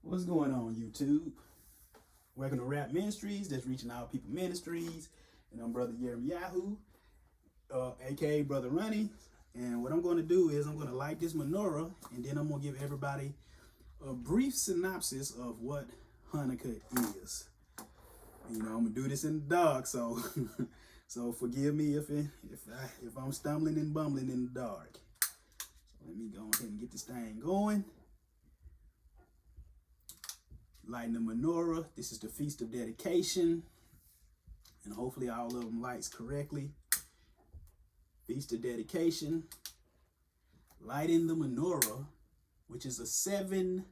What's going on, YouTube? Welcome to Rap Ministries, that's Reaching Out People Ministries. And I'm Brother Yahoo, aka Brother Runny. And what I'm going to do is I'm going to light this menorah, and then I'm going to give everybody a brief synopsis of what Hanukkah is. You know, I'm going to do this in the dark, so so forgive me if I'm stumbling and bumbling in the dark. So let me go ahead and get this thing going. Lighting the menorah. This is the Feast of Dedication, and hopefully all of them lights correctly. Feast of Dedication. Lighting the menorah, which is a seven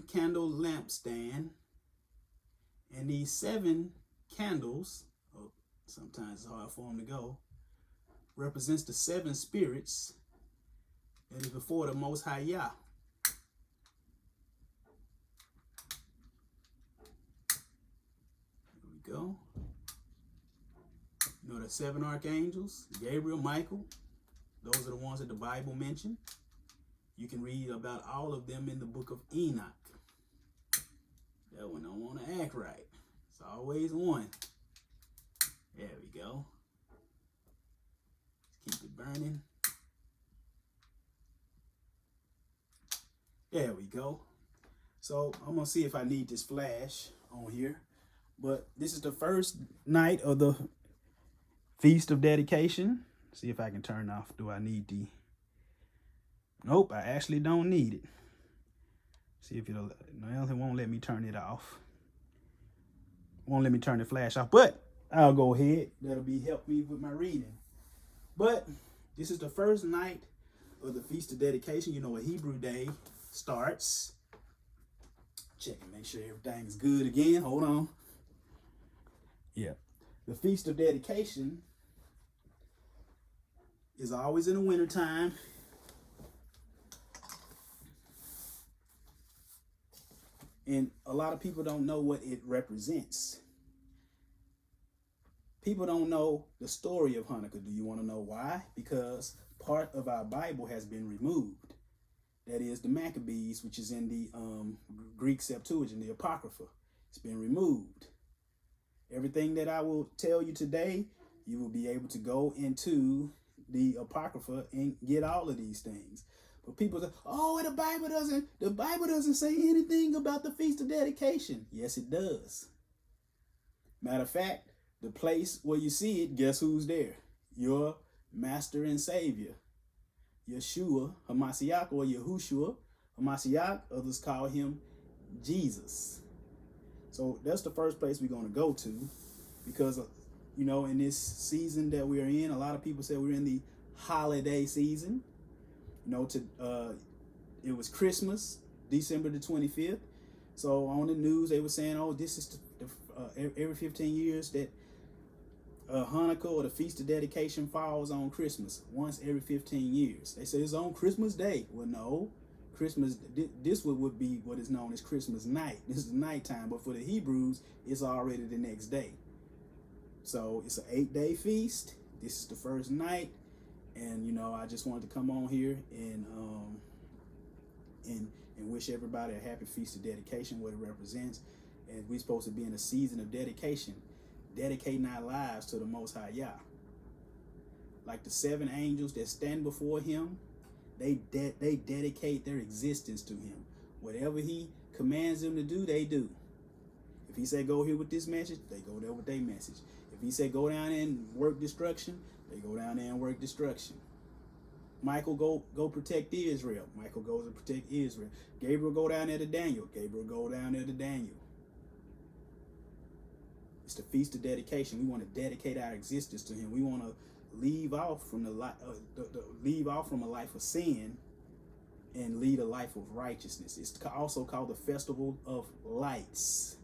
candle lampstand, and these 7 candles, sometimes it's hard for them to go, represents the 7 spirits that is before the Most High Yah. Go. You know the 7 archangels, Gabriel, Michael. Those are the ones that the Bible mentioned. You can read about all of them in the book of Enoch. That one don't want to act right. It's always one. There we go. Let's keep it burning. There we go. So I'm going to see if I need this flash on here. But this is the first night of the Feast of Dedication. See if I can turn off. Do I need the... Nope, I actually don't need it. See if it'll... No, it won't let me turn it off. Won't let me turn the flash off. But I'll go ahead. That'll help me with my reading. But this is the first night of the Feast of Dedication. You know, a Hebrew day starts. Check and make sure everything's good again. Hold on. Yeah, the Feast of Dedication is always in the wintertime. And a lot of people don't know what it represents. People don't know the story of Hanukkah. Do you want to know why? Because part of our Bible has been removed. That is the Maccabees, which is in the Greek Septuagint, the Apocrypha. It's been removed. Everything that I will tell you today, you will be able to go into the Apocrypha and get all of these things. But people say, oh, the Bible doesn't say anything about the Feast of Dedication. Yes, it does. Matter of fact, the place where you see it, guess who's there? Your Master and Savior, Yeshua HaMashiach, or Yahushua HaMashiach. Others call him Jesus. So that's the first place we're going to go to, because, you know, in this season that we're in, a lot of people say we're in the holiday season. You know, it was Christmas, December the 25th. So on the news, they were saying, oh, this is every 15 years that Hanukkah or the Feast of Dedication falls on Christmas, once every 15 years. They say it's on Christmas Day. Well, no. Christmas, this would be what is known as Christmas night. This is nighttime, but for the Hebrews, it's already the next day. So it's an 8-day feast. This is the first night, and you know, I just wanted to come on here and wish everybody a happy Feast of Dedication, what it represents. And we're supposed to be in a season of dedication, dedicating our lives to the Most High Yah. Like the 7 angels that stand before him, they dedicate their existence to him. Whatever he commands them to do, they do. If he said go here with this message, they go there with their message. If he said go down there and work destruction, they go down there and work destruction. Michael, go protect Israel. Michael goes to protect Israel. Gabriel, go down there to Daniel. Gabriel, go down there to Daniel. It's the Feast of Dedication. We want to dedicate our existence to him. We want to leave off from leave off from a life of sin and lead a life of righteousness. It's also called the Festival of Lights.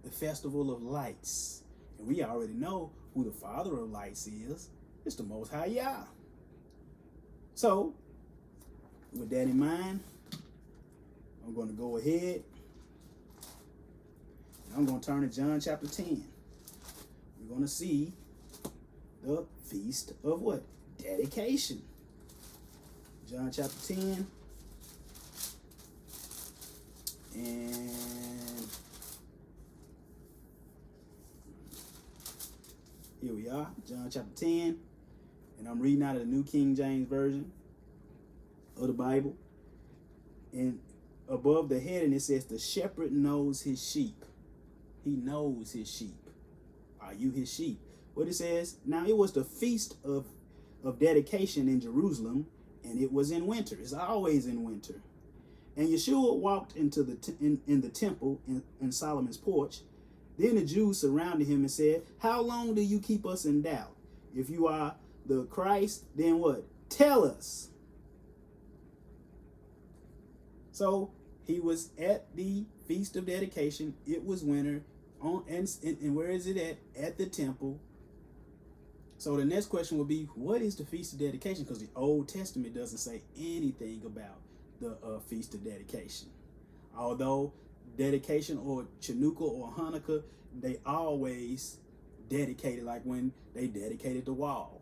The Festival of Lights. And we already know who the Father of Lights is. It's the Most High Yah. So, with that in mind, I'm going to go ahead. I'm going to turn to John chapter 10. We're going to see the Feast of what? Dedication. John chapter 10. And here we are, John chapter 10. And I'm reading out of the New King James Version of the Bible. And above the heading, it says, the shepherd knows his sheep. He knows his sheep. Are you his sheep? What it says, now it was the feast of dedication in Jerusalem, and it was in winter. It's always in winter. And Yeshua walked into in the temple in Solomon's porch. Then the Jews surrounded him and said, how long do you keep us in doubt? If you are the Christ, then what? Tell us. So he was at the Feast of Dedication. It was winter. And where is it at? At the temple. So the next question will be, what is the Feast of Dedication? Because the Old Testament doesn't say anything about the Feast of Dedication. Although dedication or Chanukah or Hanukkah, they always dedicated, like when they dedicated the wall.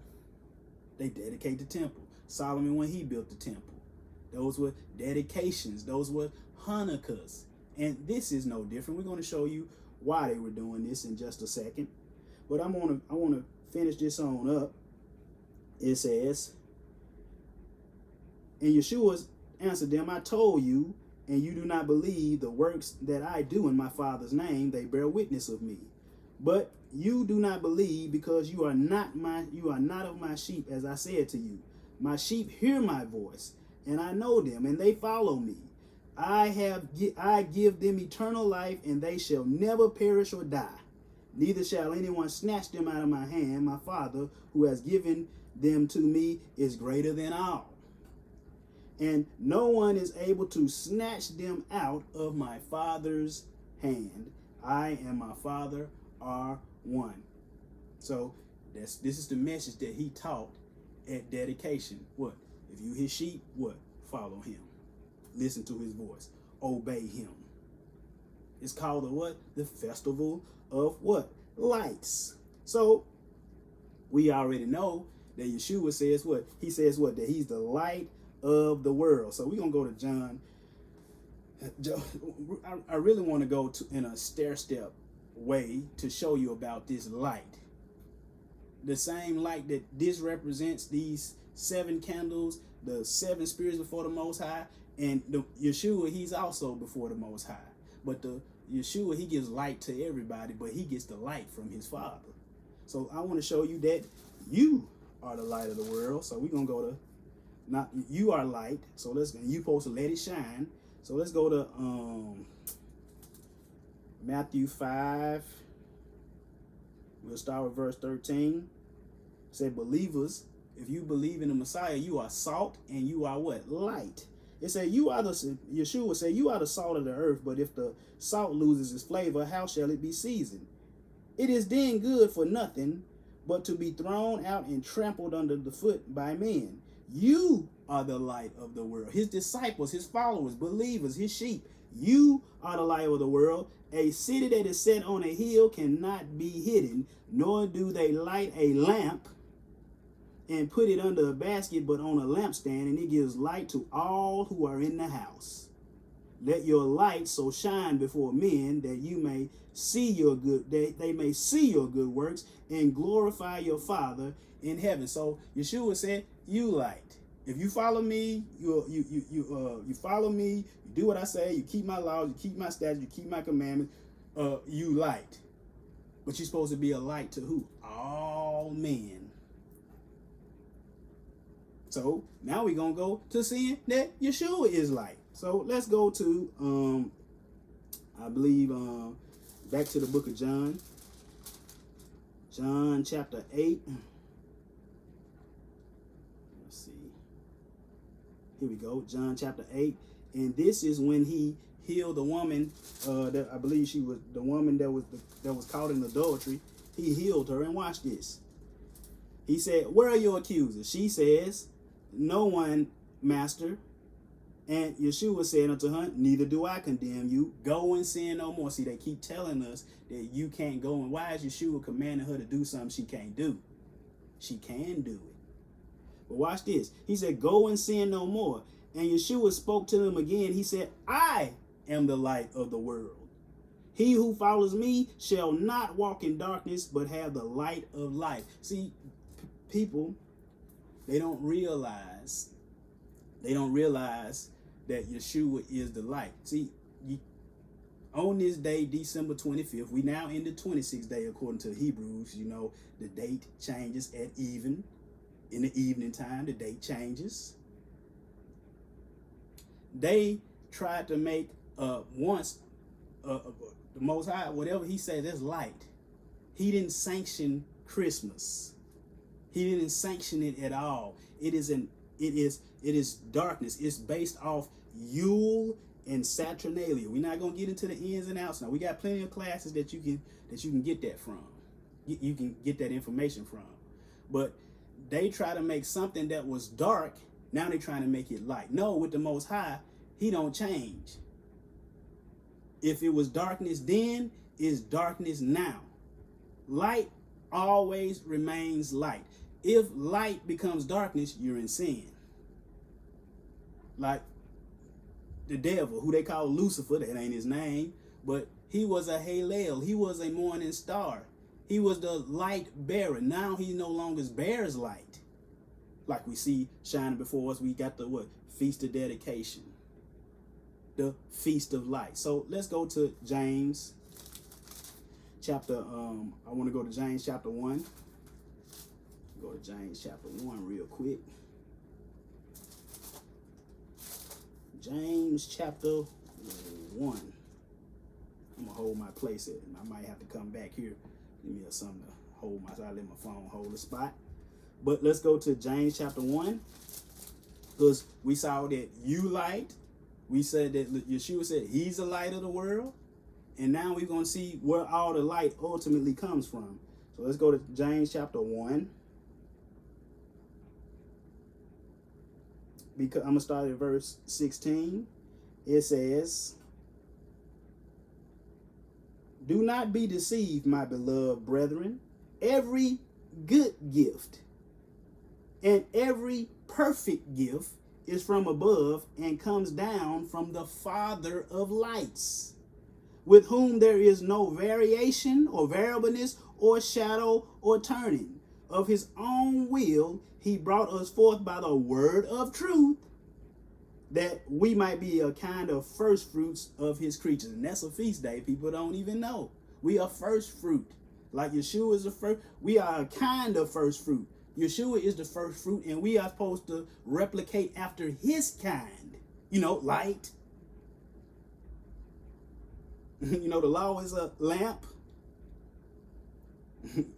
They dedicated the temple. Solomon, when he built the temple. Those were dedications. Those were Hanukkahs. And this is no different. We're going to show you why they were doing this in just a second. But I want to finish this on up. It says, and Yeshua answered them, I told you, and you do not believe the works that I do in my Father's name, they bear witness of me. But you do not believe because you are not of my sheep, as I said to you. My sheep hear my voice, and I know them, and they follow me. I give them eternal life, and they shall never perish or die. Neither shall anyone snatch them out of my hand. My Father, who has given them to me, is greater than all. And no one is able to snatch them out of my Father's hand. I and my Father are one. So this is the message that he taught at dedication. What? If you his sheep, what? Follow him. Listen to his voice. Obey him. It's called the what? The festival of what? Lights. So we already know that Yeshua says what? He says what? That he's the light of the world. So we're going to go to John. I really want to go in a stair-step way to show you about this light. The same light that this represents, these 7 candles, the 7 spirits before the Most High, and the Yeshua, he's also before the Most High. But the Yeshua, he gives light to everybody, but he gets the light from his Father. So I want to show you that you are the light of the world. So we're going to go to, not you are light. So you supposed to let it shine. So let's go to Matthew 5. We'll start with verse 13. It said, believers, if you believe in the Messiah, you are salt and you are what? Light. It said, Yeshua said, you are the salt of the earth, but if the salt loses its flavor, how shall it be seasoned? It is then good for nothing but to be thrown out and trampled under the foot by men. You are the light of the world. His disciples, his followers, believers, his sheep. You are the light of the world. A city that is set on a hill cannot be hidden, nor do they light a lamp and put it under a basket, but on a lampstand, and it gives light to all who are in the house. Let your light so shine before men that you may see your good, that they may see your good works and glorify your Father in heaven. So Yeshua said, you light. If you follow me, you follow me, you do what I say, you keep my laws, you keep my statutes, you keep my commandments, you light. But you're supposed to be a light to who? All men. So now we're going to go to seeing that Yeshua is light. So let's go to, I believe, back to the book of John. John chapter 8. Let's see. Here we go. John chapter 8. And this is when he healed the woman, that I believe she was the woman that was caught in adultery. He healed her, and watch this. He said, where are your accusers? She says, no one, master. And Yeshua said unto her, neither do I condemn you. Go and sin no more. See, they keep telling us that you can't go. And why is Yeshua commanding her to do something she can't do? She can do it. But watch this. He said, go and sin no more. And Yeshua spoke to them again. He said, I am the light of the world. He who follows me shall not walk in darkness, but have the light of life. See, people, they don't realize that Yeshua is the light. See, on this day, December 25th, we now in the 26th day according to Hebrews. You know, the date changes at even. In the evening time, the date changes. They tried to make the Most High, whatever he said, that's light. He didn't sanction Christmas. He didn't sanction it at all. It is darkness. It's based off Yule and Saturnalia. We're not gonna get into the ins and outs now. We got plenty of classes that you can get that from. You can get that information from. But they try to make something that was dark. Now they're trying to make it light. No, with the Most High, he don't change. If it was darkness then, it's darkness now. Light always remains light. If light becomes darkness, you're in sin. Like the devil, who they call Lucifer, that ain't his name, but he was a Halel. He was a morning star. He was the light bearer. Now he no longer bears light. Like we see shining before us, we got the what? Feast of Dedication. The Feast of Light. So let's go to James chapter, I want to go to James chapter 1. Go to James chapter 1 real quick. James chapter 1. I'm going to hold my place at, and I might have to come back here. Give me something to hold my, so I let my phone hold the spot. But let's go to James chapter 1. Because we saw that you light. We said that Yeshua said he's the light of the world. And now we're going to see where all the light ultimately comes from. So let's go to James chapter 1. Because I'm going to start at verse 16. It says, "Do not be deceived, my beloved brethren. Every good gift and every perfect gift is from above and comes down from the Father of lights, with whom there is no variation or variableness or shadow or turning. Of his own will he brought us forth by the word of truth, that we might be a kind of first fruits of his creatures." And that's a feast day people don't even know. We are first fruit. Like Yeshua is the first. We are a kind of first fruit. Yeshua is the first fruit, and we are supposed to replicate after his kind. You know, light. You know, the law is a lamp.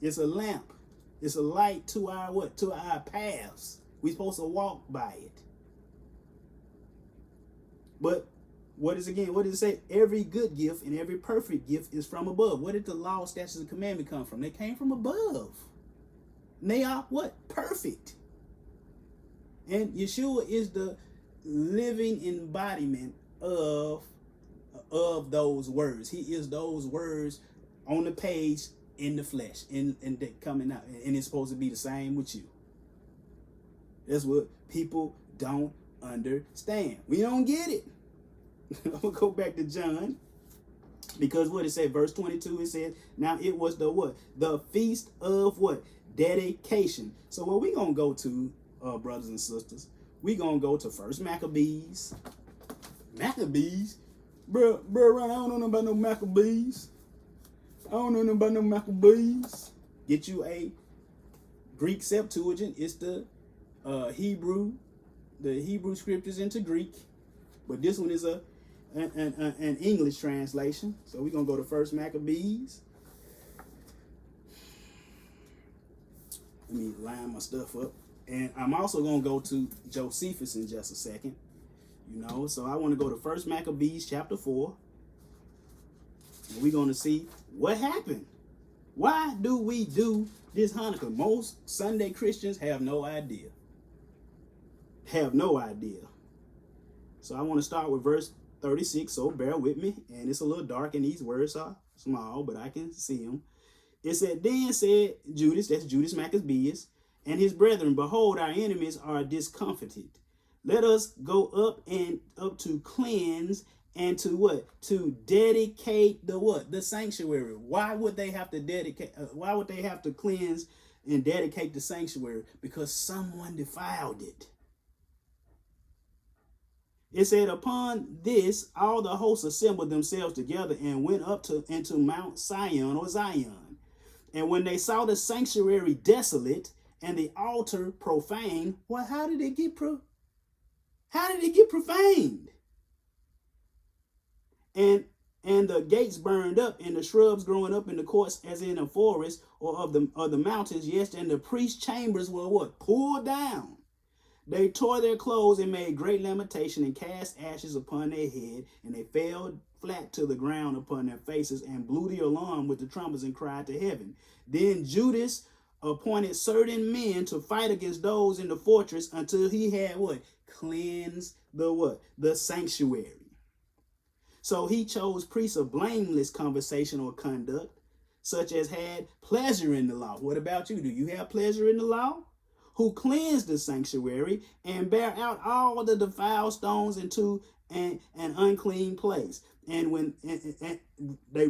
It's a lamp. It's a light to our what? To our paths. We're supposed to walk by it. But what is again? What does it say? Every good gift and every perfect gift is from above. Where did the law, statutes, and commandment come from? They came from above. And they are what? Perfect. And Yeshua is the living embodiment of those words. He is those words on the page in the flesh, and coming out, and it's supposed to be the same with you. That's what people don't understand. We don't get it. I'm gonna go back to John, because what it said, verse 22, it said, now it was the what? The feast of what? Dedication. So what we gonna go to, brothers and sisters, we gonna go to First Maccabees. Maccabees? Bro, I don't know nothing about no Maccabees. I don't know nothing about no Maccabees. Get you a Greek Septuagint. It's the Hebrew scriptures into Greek, but this one is an English translation. So we're gonna go to First Maccabees. Let me line my stuff up, and I'm also gonna go to Josephus in just a second. You know, so I want to go to First Maccabees chapter 4, and we're gonna see what happened. Why do we do this Hanukkah? Most Sunday Christians have no idea. Have no idea. So I want to start with verse 36, so bear with me. And it's a little dark and these words are small, but I can see them. It said, then said Judas, that's Judas Maccabeus, and his brethren, behold, our enemies are discomfited. Let us go up to cleanse and to what? To dedicate the what? The sanctuary. Why would they have to dedicate? Why would they have to cleanse and dedicate the sanctuary? Because someone defiled it. It said, upon this, all the hosts assembled themselves together and went up into Mount Sion or Zion. And when they saw the sanctuary desolate and the altar profaned, well, how did it get profaned? And the gates burned up, and the shrubs growing up in the courts as in a forest or of the mountains, yes, and the priest's chambers were what? Pulled down. They tore their clothes and made great lamentation and cast ashes upon their head, and they fell flat to the ground upon their faces and blew the alarm with the trumpets and cried to heaven. Then Judas appointed certain men to fight against those in the fortress until he had what? Cleansed the what? The sanctuary. So he chose priests of blameless conversation or conduct, such as had pleasure in the law. What about you? Do you have pleasure in the law? Who cleansed the sanctuary and bear out all the defiled stones into an unclean place. And when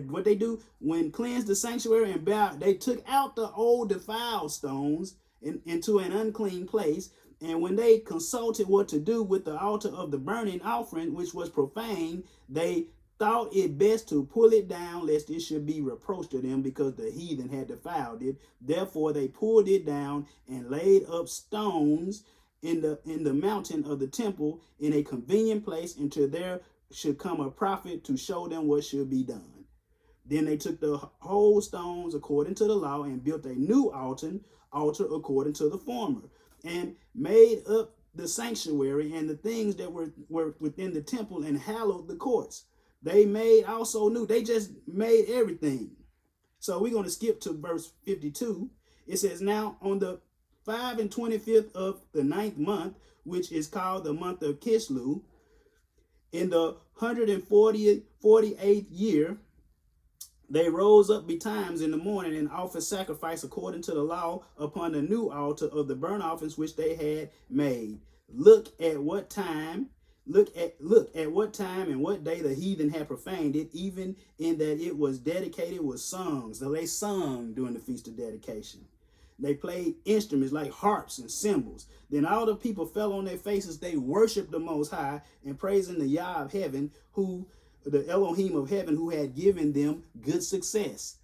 what they do when cleansed the sanctuary and bear, they took out the old defiled stones into an unclean place. And when they consulted what to do with the altar of the burning offering, which was profane, they thought it best to pull it down, lest it should be reproached to them, because the heathen had defiled it. Therefore they pulled it down and laid up stones in the mountain of the temple in a convenient place, until there should come a prophet to show them what should be done. Then they took the whole stones according to the law and built a new altar according to the former, and made up the sanctuary and the things that were within the temple, and hallowed the courts. They made also new. They just made everything. So we're going to skip to verse 52. It says, now on the 25th of the 9th month, which is called the month of Kislev, in the 148th year, they rose up betimes in the morning and offered sacrifice according to the law upon the new altar of the burnt offerings which they had made. Look at what time and what day the heathen had profaned it, even in that it was dedicated with songs. So they sung during the Feast of Dedication. They played instruments like harps and cymbals. Then all the people fell on their faces. They worshiped the Most High and praising the Yah of heaven, the Elohim of heaven, who had given them good success.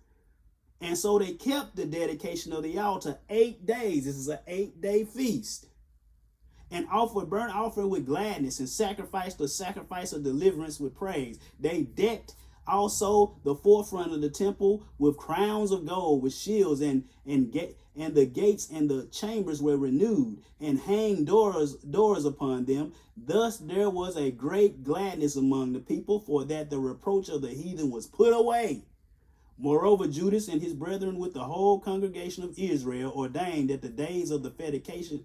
And so they kept the dedication of the altar 8 days. This is an 8-day feast. And offered burnt offering with gladness, and sacrificed the sacrifice of deliverance with praise. They decked also the forefront of the temple with crowns of gold, with shields, and the gates and the chambers were renewed, and hanged doors upon them. Thus there was a great gladness among the people, for that the reproach of the heathen was put away. Moreover, Judas and his brethren with the whole congregation of Israel ordained that the days of the dedication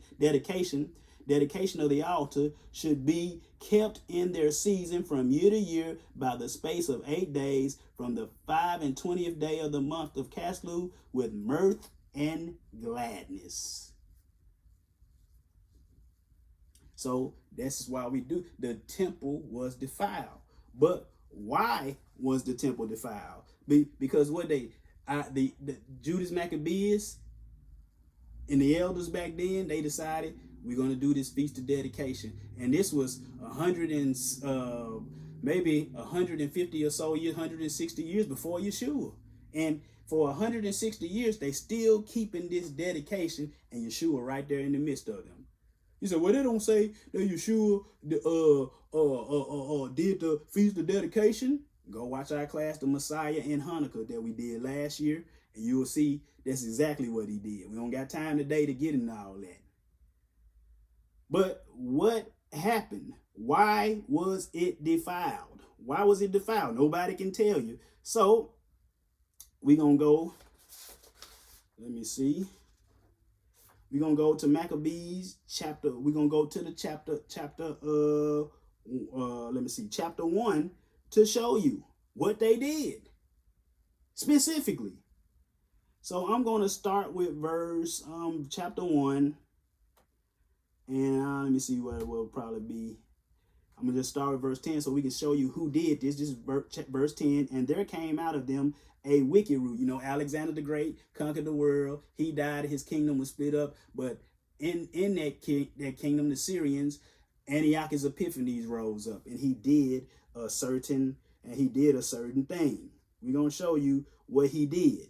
of the altar should be kept in their season from year to year by the space of 8 days, from the 25th day of the month of Kislev, with mirth and gladness. So this is why we do. The temple was defiled. But why was the temple defiled? Because what the Judas Maccabees and the elders back then, they decided, we're going to do this Feast of Dedication. And this was maybe 150 or so years, 160 years before Yeshua. And for 160 years, they still keeping this dedication, and Yeshua right there in the midst of them. You said, well, they don't say that Yeshua did the Feast of Dedication. Go watch our class, The Messiah and Hanukkah, that we did last year, and you will see that's exactly what he did. We don't got time today to get into all that. But what happened? Why was it defiled? Why was it defiled? Nobody can tell you. So we're going to go, let me see. We're going to go to Maccabees chapter. We're going to go to the chapter chapter 1 to show you what they did specifically. So I'm going to start with verse chapter 1. And let me see what it will probably be. I'm going to just start with verse 10 so we can show you who did this. This is verse 10. And there came out of them a wicked root. You know, Alexander the Great conquered the world. He died. His kingdom was split up. But in that kingdom, the Syrians, Antiochus Epiphanes rose up. And he did a certain thing. We're going to show you what he did.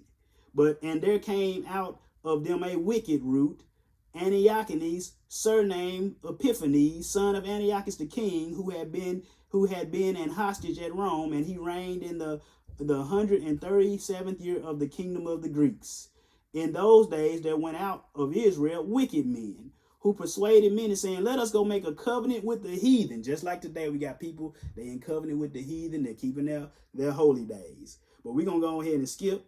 And there came out of them a wicked root, Antiochus, surnamed Epiphanes, son of Antiochus the king, who had been an hostage at Rome, and he reigned in the 137th year of the kingdom of the Greeks. In those days there went out of Israel wicked men, who persuaded many, saying, let us go make a covenant with the heathen. Just like today, we got people, they in covenant with the heathen, they're keeping their holy days. But we're going to go ahead and skip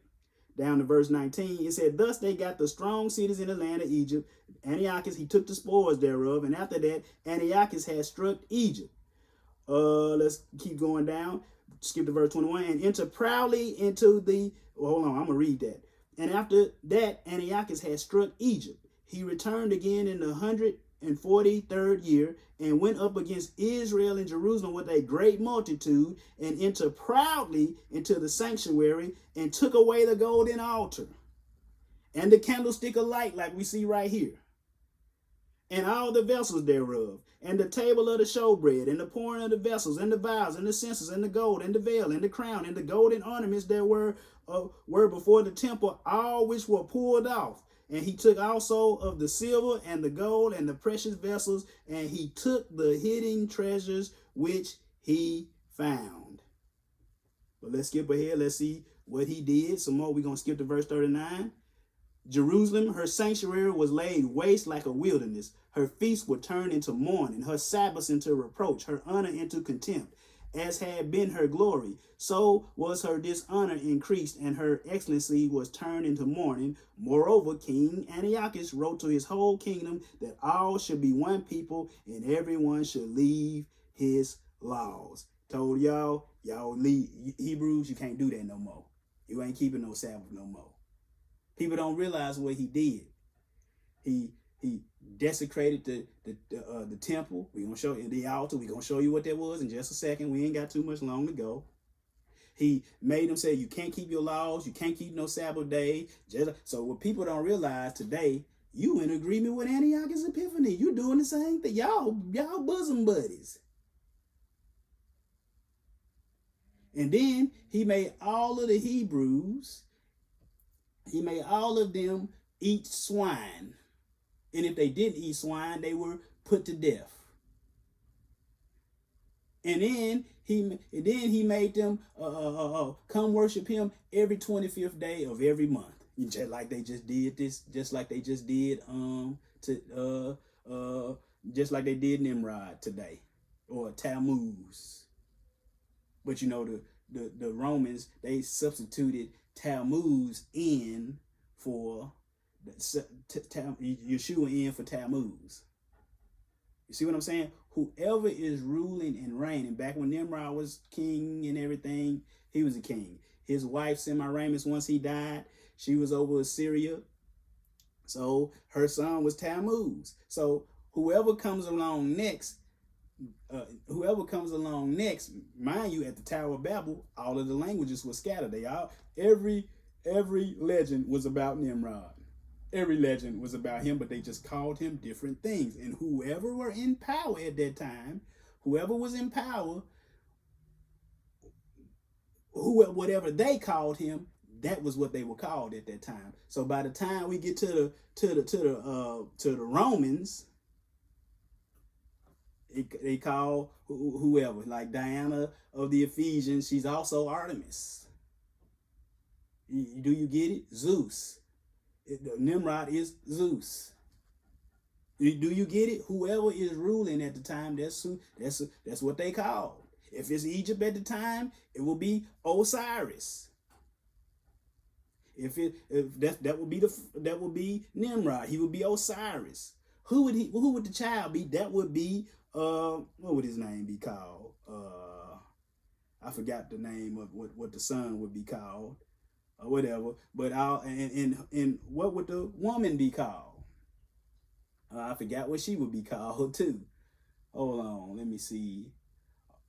down to verse 19. It said, thus they got the strong cities in the land of Egypt. Antiochus, he took the spoils thereof. And after that, Antiochus had struck Egypt. Let's keep going down. Skip to verse 21. And enter proudly into the, hold on, I'm going to read that. And after that, Antiochus had struck Egypt. He returned again in the 143rd year and went up against Israel and Jerusalem with a great multitude, and entered proudly into the sanctuary and took away the golden altar and the candlestick of light, like we see right here, and all the vessels thereof, and the table of the showbread, and the pouring of the vessels, and the vials, and the censers, and the gold, and the veil, and the crown, and the golden ornaments that were before the temple, all which were pulled off. And he took also of the silver and the gold and the precious vessels, and he took the hidden treasures which he found. But let's skip ahead. Let's see what he did. Some more. We're going to skip to verse 39. Jerusalem, her sanctuary was laid waste like a wilderness. Her feasts were turned into mourning, her Sabbaths into reproach, her honor into contempt. As had been her glory, so was her dishonor increased, and her excellency was turned into mourning. Moreover, King Antiochus wrote to his whole kingdom that all should be one people, and everyone should leave his laws. Told y'all leave Hebrews, you can't do that no more. You ain't keeping no Sabbath no more. People don't realize what he did. He desecrated the temple. We're gonna show you the altar. We're gonna show you what that was in just a second. We ain't got too much long to go. He made them say you can't keep your laws, you can't keep no Sabbath day. So what people don't realize today, you in agreement with Antiochus Epiphanes. You doing the same thing. Y'all bosom buddies. And then he made all of the Hebrews, he made all of them eat swine. And if they didn't eat swine, they were put to death. And then he made them come worship him every 25th day of every month. Just like they just did this, just like they just did just like they did Nimrod today, or Tammuz. But you know, the Romans, they substituted Tammuz in for Yeshua in for Tammuz. You see what I'm saying? Whoever is ruling and reigning, back when Nimrod was king and everything, he was a king. His wife, Semiramis, once he died, she was over Assyria. So her son was Tammuz. So whoever comes along next, mind you, at the Tower of Babel, all of the languages were scattered. Every legend was about Nimrod. Every legend was about him, but they just called him different things. And whoever were in power at that time, whoever was in power, whatever they called him, that was what they were called at that time. So by the time we get to the Romans, they call whoever, like Diana of the Ephesians, she's also Artemis. Do you get it? Zeus. Nimrod is Zeus. Do you get it? Whoever is ruling at the time, that's what they call. If it's Egypt at the time, it will be Osiris. That would be Nimrod. He would be Osiris. Who would the child be? That would be what would his name be called? I forgot the name of what the son would be called. Or whatever, but and what would the woman be called? I forgot what she would be called too. Hold on, let me see.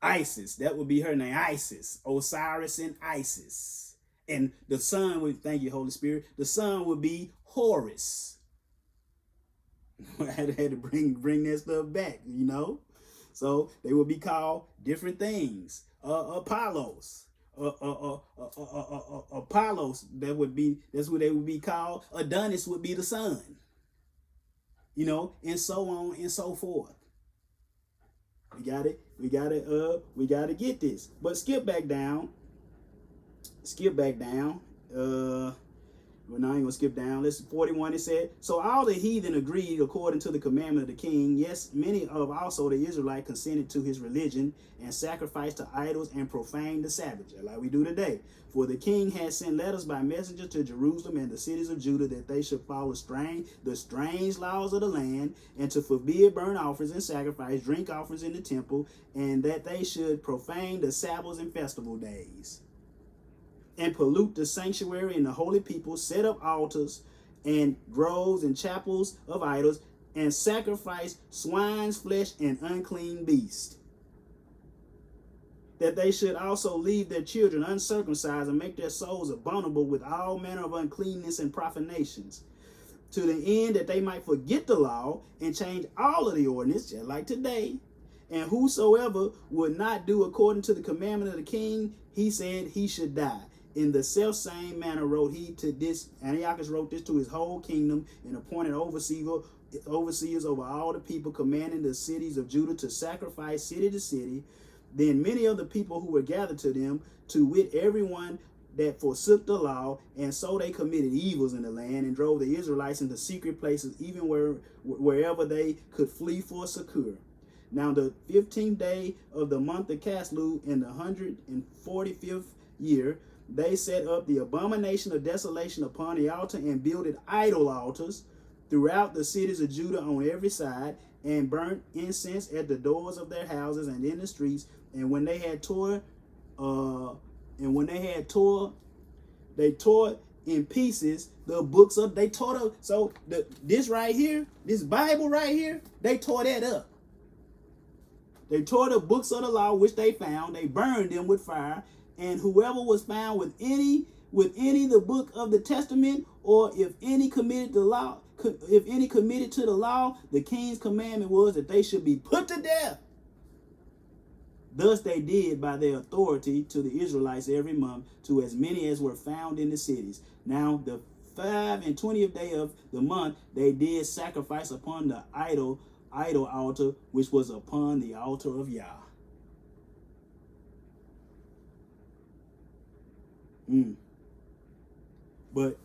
Isis, that would be her name, Isis, Osiris and Isis. And the sun would, thank you, Holy Spirit, the sun would be Horus. I had to bring that stuff back, you know. So they would be called different things. Apollos, Apollos. That's what they would be called. Adonis would be the sun. You know, and so on and so forth. We got it. We gotta get this. But skip back down. Well, now I ain't gonna skip down. Listen, 41, it said, so all the heathen agreed according to the commandment of the king. Yes, many of also the Israelites consented to his religion and sacrificed to idols and profaned the Sabbath, like we do today. For the king had sent letters by messenger to Jerusalem and the cities of Judah that they should follow the strange laws of the land, and to forbid burnt offerings and sacrifice, drink offerings in the temple, and that they should profane the Sabbaths and festival days, and pollute the sanctuary and the holy people, set up altars and groves and chapels of idols, and sacrifice swine's flesh and unclean beasts. That they should also leave their children uncircumcised and make their souls abominable with all manner of uncleanness and profanations, to the end that they might forget the law and change all of the ordinance, just like today. And whosoever would not do according to the commandment of the king, he said he should die. In the self same manner wrote he to this, Antiochus wrote this to his whole kingdom, and appointed overseers over all the people, commanding the cities of Judah to sacrifice city to city. Then many of the people who were gathered to them, to wit, everyone that forsook the law, and so they committed evils in the land, and drove the Israelites into secret places, even wherever they could flee for succor. Now the 15th day of the month of Caslu, in the 145th year, they set up the abomination of desolation upon the altar, and builded idol altars throughout the cities of Judah on every side, and burnt incense at the doors of their houses and in the streets. And when they had they tore in pieces the books of, this right here, this Bible right here, they tore that up. They tore the books of the law which they found, they burned them with fire, and whoever was found with any the book of the testament, or if any committed to the law, the king's commandment was that they should be put to death. Thus they did by their authority to the Israelites every month, to as many as were found in the cities. Now the 5 and 20th day of the month they did sacrifice upon the idol altar, which was upon the altar of Yah. But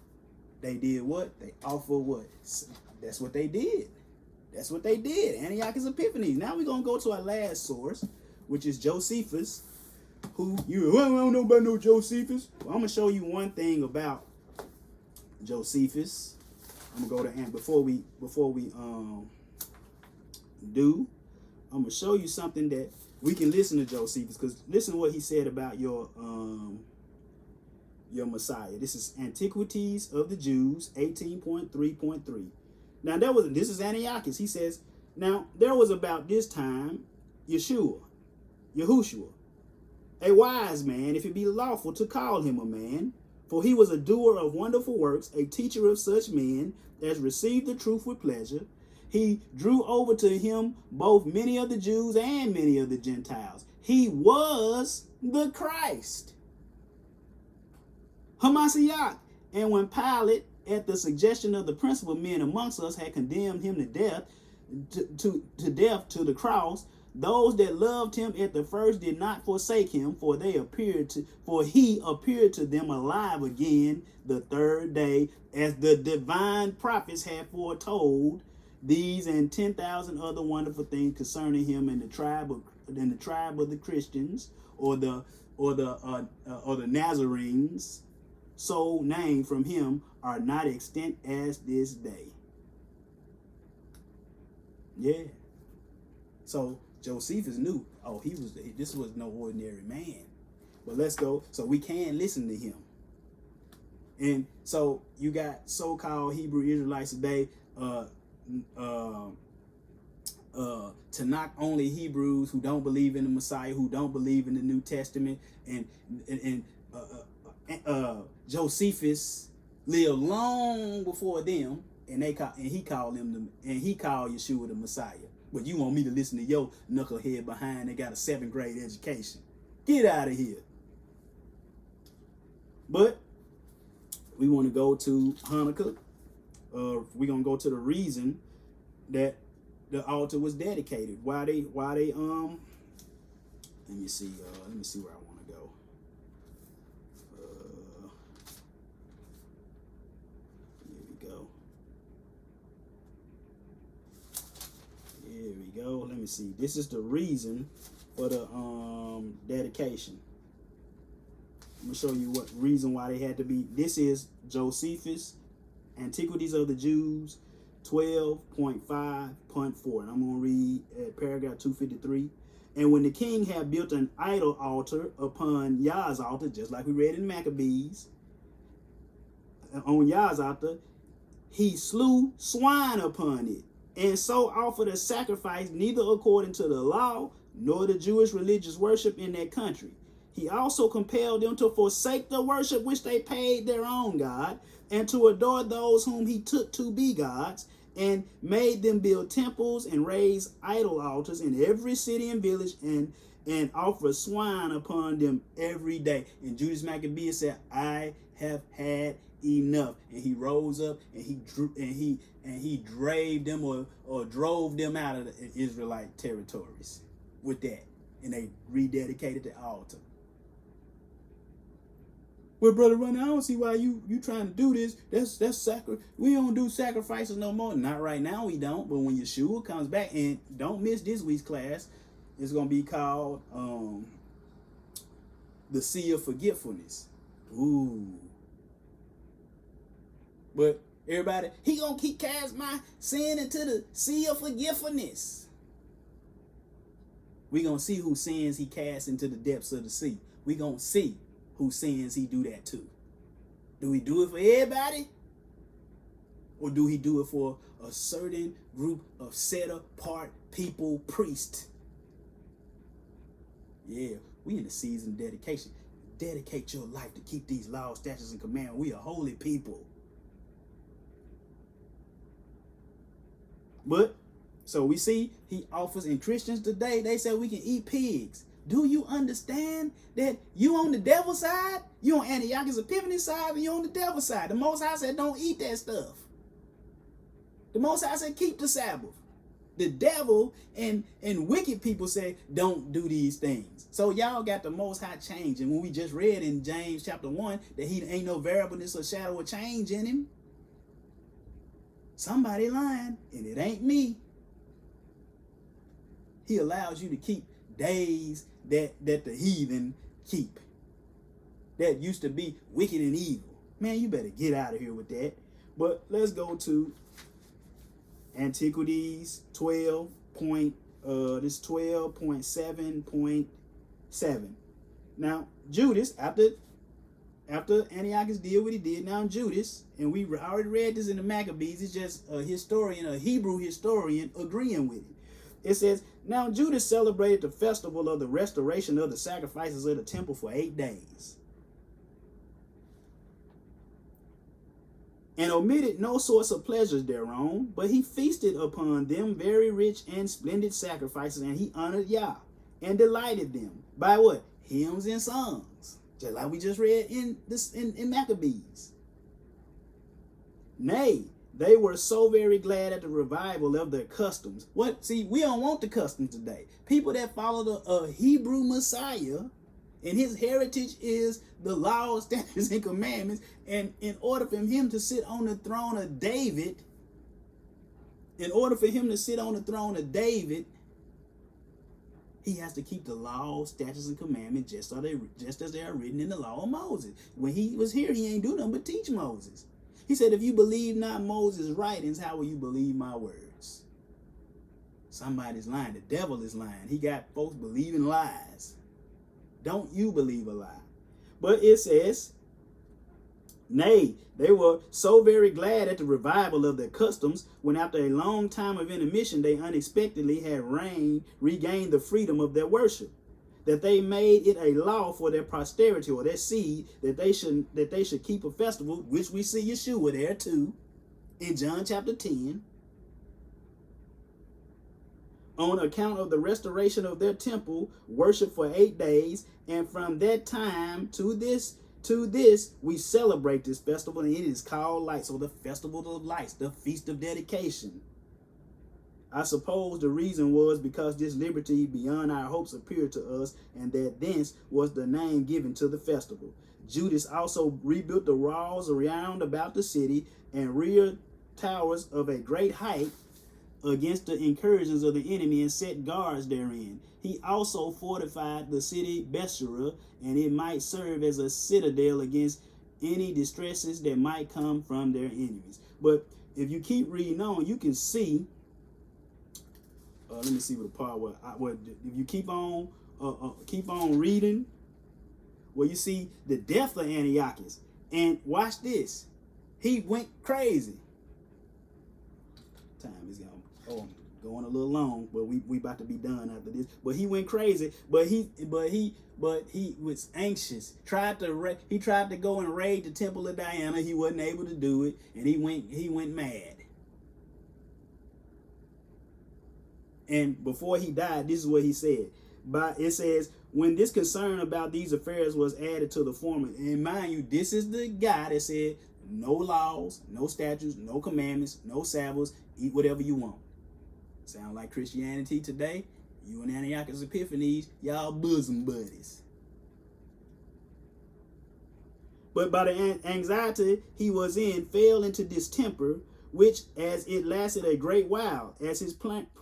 they did what? They offered what? That's what they did. That's what they did. Antiochus Epiphanes. Now we're going to go to our last source, which is Josephus. I don't know about no Josephus. Well, I'm going to show you one thing about Josephus. I'm going to go to, and before we I'm going to show you something that we can listen to Josephus, because listen to what he said about your Messiah. This is Antiquities of the Jews, 18.3.3. Now this is Antiochus. He says, now there was about this time Yahushua, a wise man, if it be lawful to call him a man, for he was a doer of wonderful works, a teacher of such men as received the truth with pleasure. He drew over to him both many of the Jews and many of the Gentiles. He was the Christ, Hamashiach. And when Pilate, at the suggestion of the principal men amongst us, had condemned him to death, to the cross, those that loved him at the first did not forsake him, for he appeared to them alive again the third day, as the divine prophets had foretold. These and 10,000 other wonderful things concerning him in the tribe of the Christians, or the Nazarenes, so named from him, are not extant as this day. Yeah. So Josephus knew, this was no ordinary man. But let's go. So we can listen to him. And so you got so-called Hebrew Israelites today, to knock only Hebrews who don't believe in the Messiah, who don't believe in the New Testament, and Josephus lived long before them, and he called Yeshua the Messiah. But you want me to listen to your knucklehead behind that got a 7th grade education? Get out of here. But we want to go to Hanukkah. We're gonna go to the reason that the altar was dedicated. Why they let me see where I want to go. Here we go. Let me see. This is the reason for the dedication. I'm gonna show you what reason why they had to be. This is Josephus, Antiquities of the Jews, 12.5.4, and I'm going to read at paragraph 253. And when the king had built an idol altar upon Yah's altar, just like we read in Maccabees, on Yah's altar, he slew swine upon it, and so offered a sacrifice neither according to the law nor the Jewish religious worship in that country. He also compelled them to forsake the worship which they paid their own God, and to adore those whom he took to be gods, and made them build temples and raise idol altars in every city and village, and offer swine upon them every day. And Judas Maccabeus said, I have had enough. And he rose up and he drave them or drove them out of the Israelite territories with that. And they rededicated the altar. Well, Brother Ronnie, I don't see why you trying to do this. That's sacrifice. We don't do sacrifices no more. Not right now, we don't. But when Yeshua comes back, and don't miss this week's class, it's gonna be called the Sea of Forgetfulness. Ooh. But everybody, he gonna keep cast my sin into the sea of forgetfulness. We gonna see whose sins he casts into the depths of the sea. We gonna see whose sins he do that to. Do he do it for everybody? Or do he do it for a certain group of set apart people, priests? Yeah, we in the season of dedication. Dedicate your life to keep these laws, statutes, and commandments. We are holy people. But, so we see he offers, in Christians today, they say we can eat pigs. Do you understand that you on the devil's side? You on Antiochus Epiphanes' side, and you on the devil's side. The Most High said don't eat that stuff. The Most High said keep the Sabbath. The devil and wicked people say don't do these things. So y'all got the Most High changing. When we just read in James chapter 1 that he ain't no variableness or shadow of change in him. Somebody lying, and it ain't me. He allows you to keep days that the heathen keep. That used to be wicked and evil. Man, you better get out of here with that. But let's go to Antiquities 12.7.7. Now, Judas, after Antiochus did what he did, now Judas, and we already read this in the Maccabees, it's just a historian, a Hebrew historian agreeing with it. It says, now Judas celebrated the festival of the restoration of the sacrifices of the temple for 8 days, and omitted no source of pleasures thereon, but he feasted upon them very rich and splendid sacrifices, and he honored Yah, and delighted them by what? Hymns and songs, just like we just read in Maccabees. Nay, they were so very glad at the revival of their customs. What? See, we don't want the customs today. People that follow a Hebrew Messiah, and his heritage is the laws, statutes, and commandments. And in order for him to sit on the throne of David, he has to keep the laws, statutes, and commandments just as they are written in the law of Moses. When he was here, he ain't do nothing but teach Moses. He said, if you believe not Moses' writings, how will you believe my words? Somebody's lying. The devil is lying. He got folks believing lies. Don't you believe a lie. But it says, Nay, they were so very glad at the revival of their customs when after a long time of intermission they unexpectedly had regained the freedom of their worship, that they made it a law for their posterity or their seed that they should keep a festival, which we see Yeshua there too in John chapter 10, on account of the restoration of their temple, worship for 8 days, and from that time to this we celebrate this festival, and it is called Lights, or the Festival of Lights, the Feast of Dedication. I suppose the reason was because this liberty beyond our hopes appeared to us, and that thence was the name given to the festival. Judas also rebuilt the walls around about the city and reared towers of a great height against the incursions of the enemy and set guards therein. He also fortified the city Bethsura, and it might serve as a citadel against any distresses that might come from their enemies. But if you keep reading on, you can see, let me see what the part where if you keep on reading, where you see the death of Antiochus. And watch this. He went crazy. Time is gone. Oh, going a little long, but we about to be done after this. But he went crazy. But he was anxious. He tried to go and raid the temple of Diana. He wasn't able to do it, and he went mad. And before he died, this is what he said. It says, when this concern about these affairs was added to the former, and mind you, this is the guy that said, no laws, no statutes, no commandments, no Sabbaths, eat whatever you want. Sound like Christianity today? You and Antiochus Epiphanes, y'all bosom buddies. But by the anxiety he was in, fell into distemper, which as it lasted a great while, as his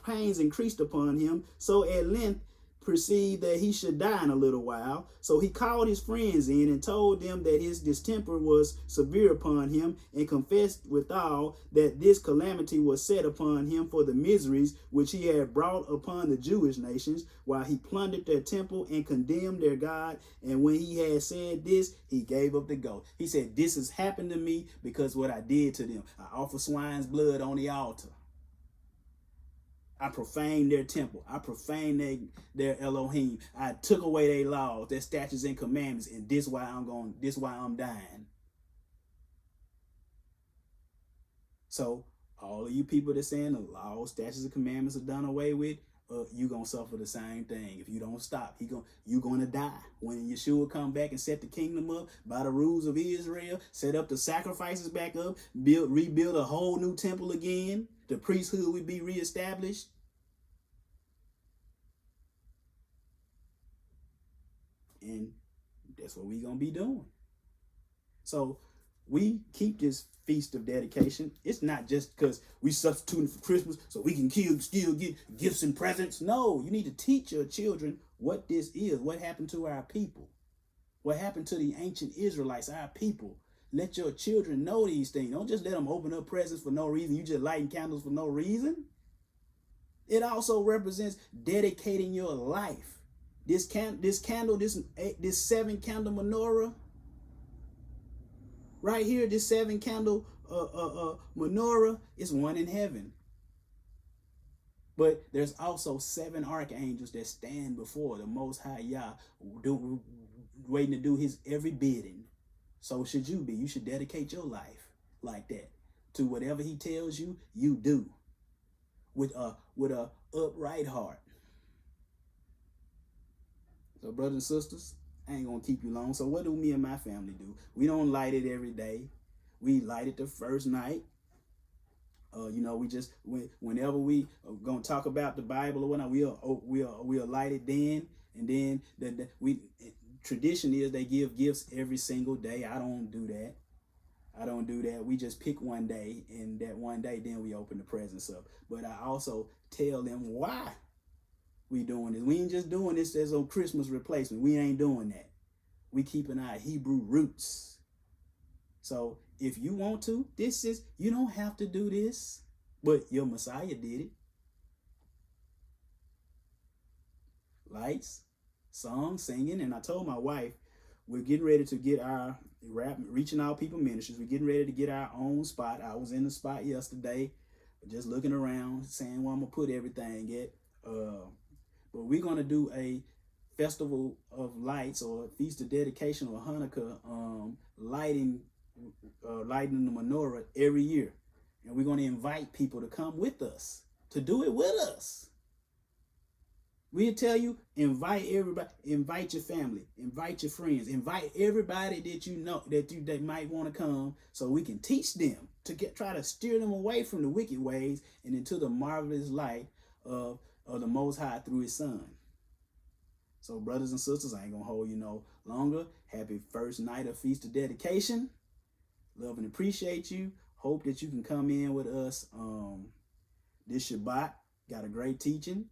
pains increased upon him, so at length perceived that he should die in a little while. So he called his friends in and told them that his distemper was severe upon him, and confessed withal that this calamity was set upon him for the miseries which he had brought upon the Jewish nations, while he plundered their temple and condemned their God. And when he had said this, he gave up the ghost. He said, this has happened to me because what I did to them. I offered swine's blood on the altar. I profaned their temple. I profaned their Elohim. I took away their laws, their statutes and commandments, and this why I'm dying. So all of you people that saying the laws, statutes, and commandments are done away with, you're gonna suffer the same thing. If you don't stop, you're gonna die. When Yeshua come back and set the kingdom up by the rules of Israel, set up the sacrifices back up, rebuild a whole new temple again, the priesthood would be reestablished. And that's what we're gonna be doing. So we keep this feast of dedication. It's not just because we substituting for Christmas so we can still get gifts and presents. No, you need to teach your children what this is, what happened to our people, what happened to the ancient Israelites, our people. Let your children know these things. Don't just let them open up presents for no reason. You just lighting candles for no reason. It also represents dedicating your life. This 7 candle menorah right here, this 7 candle menorah is one in heaven. But there's also 7 archangels that stand before the Most High Yah, waiting to do his every bidding. So should you be. You should dedicate your life like that to whatever he tells you, you do with a upright heart. So brothers and sisters, I ain't gonna keep you long. So what do me and my family do? We don't light it every day. We light it the first night. We just whenever we are gonna talk about the Bible or whatnot, we'll light it then, and then tradition is they give gifts every single day. I don't do that. We just pick one day, and that one day then we open the presents up. But I also tell them why we doing this. We ain't just doing this as a Christmas replacement. We ain't doing that. We keeping our Hebrew roots. So if you want to, you don't have to do this, but your Messiah did it. Lights, song, singing, and I told my wife, we're getting ready to get our Reaching Out People Ministries. We're getting ready to get our own spot. I was in the spot yesterday, just looking around, saying where I'm gonna put everything at. But we're gonna do a festival of lights, or a feast of dedication, or Hanukkah lighting the menorah every year, and we're gonna invite people to come with us, to do it with us. We'll tell you, invite everybody, invite your family, invite your friends, invite everybody that you know that might want to come, so we can teach them to try to steer them away from the wicked ways and into the marvelous light of the Most High through His Son. So, brothers and sisters, I ain't gonna hold you no longer. Happy first night of Feast of Dedication. Love and appreciate you. Hope that you can come in with us this Shabbat. Got a great teaching.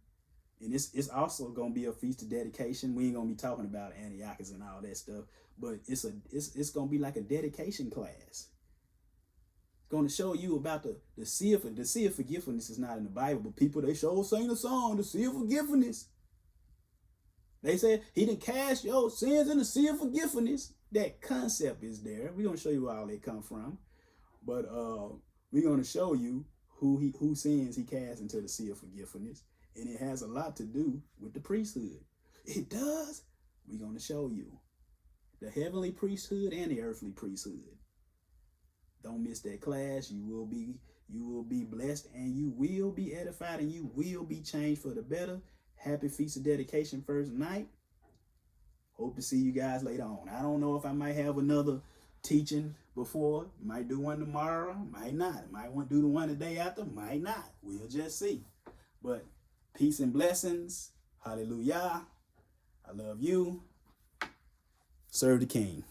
And it's also gonna be a feast of dedication. We ain't gonna be talking about Antiochus and all that stuff, but it's gonna be like a dedication class. It's gonna show you about the sea of forgiveness. Is not in the Bible, but people, they sure sing the song, the sea of forgiveness. They said He done cast your sins in the sea of forgiveness. That concept is there. We're gonna show you where all they come from, but we're gonna show you who sins He cast into the sea of forgiveness. And it has a lot to do with the priesthood. It does. We're going to show you the heavenly priesthood and the earthly priesthood. Don't miss that class. You will be blessed, and you will be edified, and you will be changed for the better. Happy Feast of Dedication first night. Hope to see you guys later on. I don't know if I might have another teaching before. Might do one tomorrow. Might not. Might want to do the one the day after. Might not. We'll just see. But peace and blessings. Hallelujah. I love you. Serve the King.